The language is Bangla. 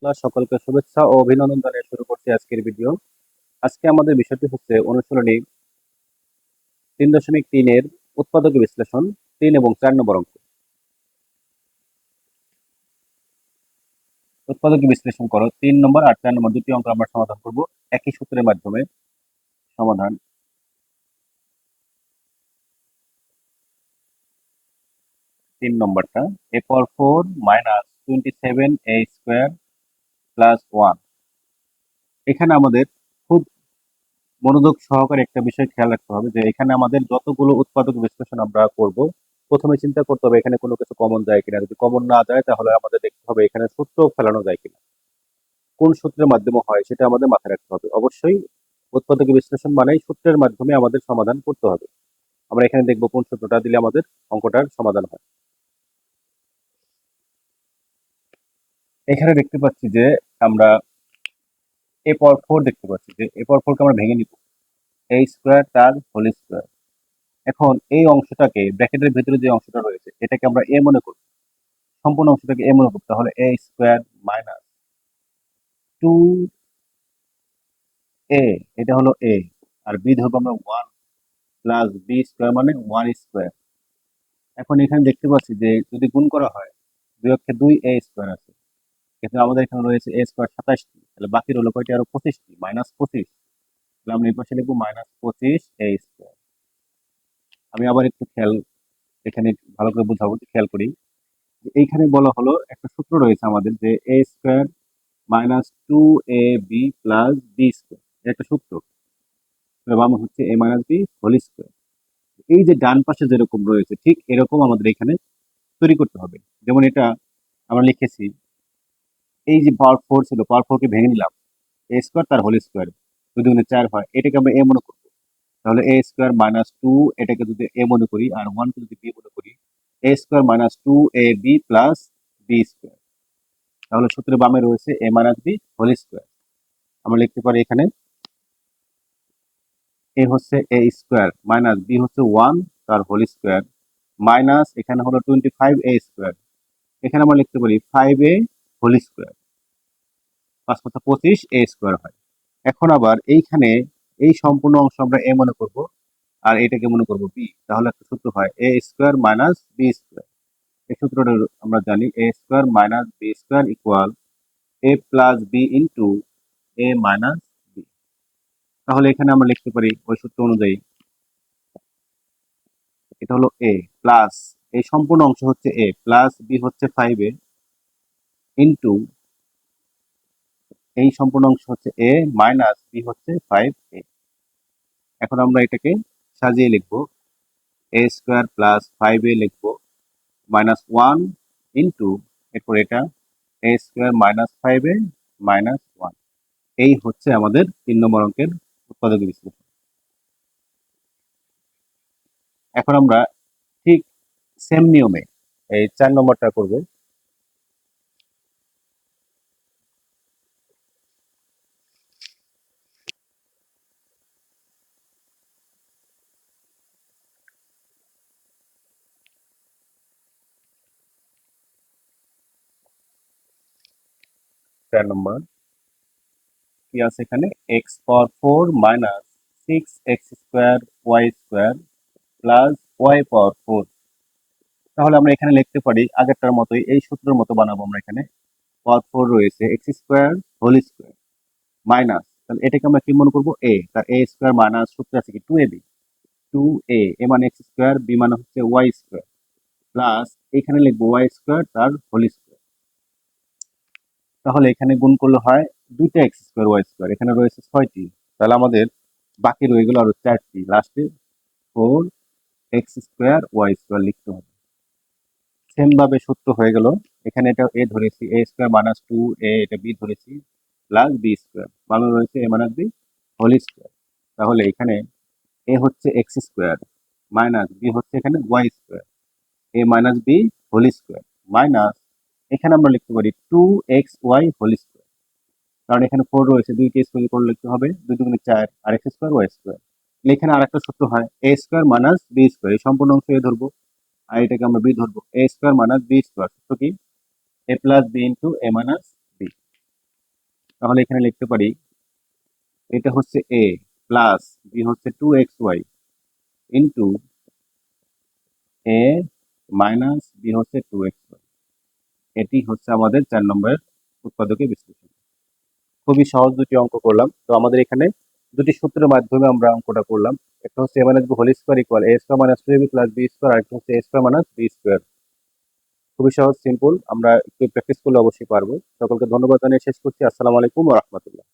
সকলকে শুভেচ্ছা ও অভিনন্দন জানিয়ে শুরু করছি আজকের ভিডিও। আজকে আমাদের বিষয়টি হচ্ছে অনুশীলনী 3.3 এর উৎপাদক বিশ্লেষণ 3 এবং 4 নম্বর অঙ্ক। উৎপাদক বিশ্লেষণ করো 3 নম্বর আর 4 নম্বর দুটি অঙ্ক আমরা সমাধান করব একই সূত্রের মাধ্যমে। সমাধান 3 নম্বরটা a power 4 minus 27 a square plus 1। এখানে আমাদের খুব মনোযোগ সহকারে একটা বিষয় খেয়াল রাখতে হবে যে এখানে আমাদের যতগুলো উৎপাদক বিশ্লেষণ আমরা করব, প্রথমে চিন্তা করতে হবে এখানে কোনো কিছু কমন যায় কিনা। যদি কমন না যায় তাহলে আমাদের দেখতে হবে এখানে সূত্র ফেলানো যায় কিনা, কোন সূত্রের মাধ্যমে হয় সেটা আমাদের মাথায় রাখতে হবে। অবশ্যই উৎপাদক বিশ্লেষণ মানেই সূত্রের মাধ্যমে আমাদের সমাধান করতে হবে। আমরা এখানে দেখব কোন সূত্রটা দিলে আমাদের অঙ্কটার সমাধান হয়। এখানে দেখতে পাচ্ছি যে আমরা এ পাওয়ার 4 দেখতে পাচ্ছি যে এ পাওয়ার 4 কে আমরা ভেঙে নিব, a স্কয়ার তার হোল স্কয়ার। এখন এই অংশটাকে ব্র্যাকেটের ভিতরে যে অংশটা রয়েছে এটাকে আমরা a মনে করব, সম্পূর্ণ অংশটাকে a মনে করতে হলে a স্কয়ার মাইনাস 2a, এটা হলো a, আর b ধরবো আমরা 1 প্লাস b স্কয়ার মানে 1 স্কয়ার। এখন এখানে দেখতে পাচ্ছি যে যদি গুণ করা হয়, 2 অক্ষে 2a স্কয়ার আছে, কিন্তু আমাদের এখানে রয়েছে a স্কয়ার 27টি, তাহলে বাকি রইল কয়টি, আরো 25টি, মাইনাস 25। তাহলে আমরা এই পাশে লিখবো মাইনাস 25a স্কয়ার। আমি আবার একটু খেয়াল, এখানে ভালো করে বোঝাবো, খেয়াল করি যে এইখানে বলা হলো একটা সূত্র রয়েছে আমাদের যে a square minus 2ab plus b square, একটা সূত্র। বাম হচ্ছে a minus b whole square. এই যে ডান পাশে যেরকম রয়েছে ঠিক এরকম আমাদের এখানে তৈরি করতে হবে। যেমন এটা আমরা লিখেছি, এই যে পাওয়ার 4 ছিল, পাওয়ার 4 কে ভেঙে নিলাম, a স্কয়ার তার হোল স্কয়ার, 2 দুগুণে 4 হয়, এটাকে আমরা a মনে করব। তাহলে a স্কয়ার মাইনাস 2 এটাকে যদি a মনে করি আর 1 কে যদি b মনে করি, a square minus 2ab plus b square. তাহলে সূত্রের বামে রয়েছে a minus b whole square. আমরা লিখতে পারি এখানে a হচ্ছে a স্কয়ার মাইনাস b হচ্ছে 1 তার হোল স্কয়ার মাইনাস এখানে হলো 25a স্কয়ার, এখানে আমরা লিখতে পারি 5a হোল স্কয়ার, 5 কথা 25a স্কয়ার হয়। এখন আবার এইখানে এই সম্পূর্ণ অংশ আমরা a মনে করব আর এটাকে মনে করব b, তাহলে একটা সূত্র হয় a square minus b square. এই সূত্রটা আমরা জানি a square minus b square equal a plus b into a minus b। তাহলে এখানে আমরা লিখতে পারি ওই সূত্র অনুযায়ী, এটা হলো a প্লাস এই সম্পূর্ণ অংশ হচ্ছে a প্লাস b হচ্ছে 5a ইন্টু এই সম্পূর্ণ অংশ হচ্ছে a মাইনাস b হচ্ছে 5a। এখন আমরা এটাকে সাজিয়ে লিখবো, a স্কয়ার প্লাস 5a লিখবো মাইনাস 1 ইন্টু এরপর এটা a square minus 5a minus 1। এই হচ্ছে আমাদের 3 নম্বর অঙ্কের উৎপাদক বিশ্লেষণ। এখন আমরা ঠিক সেম নিয়মে এই 4 নম্বরটা করব। 4 নম্বর কি আছে এখানে, x পাওয়ার 4 minus 6x square y square plus y পাওয়ার 4। তাহলে আমরা এখানে লিখতে পারি আগেরটার মতোই, এই সূত্রের মতো বানাবো আমরা। এখানে পাওয়ার 4 রয়েছে, x square whole square minus, তাহলে এটাকে আমরা কি মনে করব a, তার a স্কয়ার মাইনাস সূত্র আছে কি 2ab, 2a a মানে x স্কয়ার, b মানে হচ্ছে y স্কয়ার প্লাস এখানে লিখবো y স্কয়ার তার হোল স্কয়ার। তাহলে এখানে গুণ করলে হয় দুইটা এক্স স্কোয়ার ওয়াই স্কোয়ার, এখানে রয়েছে 6টি, তাহলে আমাদের বাকি রয়ে গেল আরো 4টি, লাস্টে 4x স্কোয়ার ওয়াই স্কোয়ার লিখতে হবে। সেম ভাবে সূত্র হয়ে গেল, এখানে এটা a ধরেছি, a স্কোয়ার মাইনাস 2a, এটা b ধরেছি প্লাস b স্কোয়ার, বামে রয়েছে a minus b whole square. তাহলে এখানে a হচ্ছে এক্স স্কোয়ার মাইনাস b হচ্ছে এখানে y square, a minus b whole square minus এখানে আমরা লিখতে পারি 2xy হোল স্কোয়ার, কারণ এখানে 4 রয়েছে, দুইটি স্কোয়ার করে লিখতে হবে, 2 দুগুণে 4 আর x স্কোয়ার ওয়াই স্কোয়ার। এখানে আরেকটা সূত্র হয় a square minus b square, এই সম্পূর্ণ অংশ a ধরবো আর এটাকে আমরা b ধরবো, a square minus b square সূত্র কি a plus b into a minus b। তাহলে এখানে লিখতে পারি এটা হচ্ছে a প্লাস বি হচ্ছে 2xy into a minus B হচ্ছে 2xy। এটি হচ্ছে আমাদের 4 নম্বরের উৎপাদকের বিশ্লেষণ। খুবই সহজ দুটি অঙ্ক করলাম। তো আমাদের এখানে দুটি সূত্রের মাধ্যমে আমরা অঙ্কটা করলাম। একটা হচ্ছে a minus b whole square equal a square minus 2ab plus b square, আর একটা হচ্ছে a square minus b square. খুবই সহজ, সিম্পল। আমরা একটু প্র্যাকটিস করলে অবশ্যই পারবো। সকলকে ধন্যবাদ জানিয়ে শেষ করছি। আসসালামু আলাইকুম ওয়া রাহমাতুল্লাহ।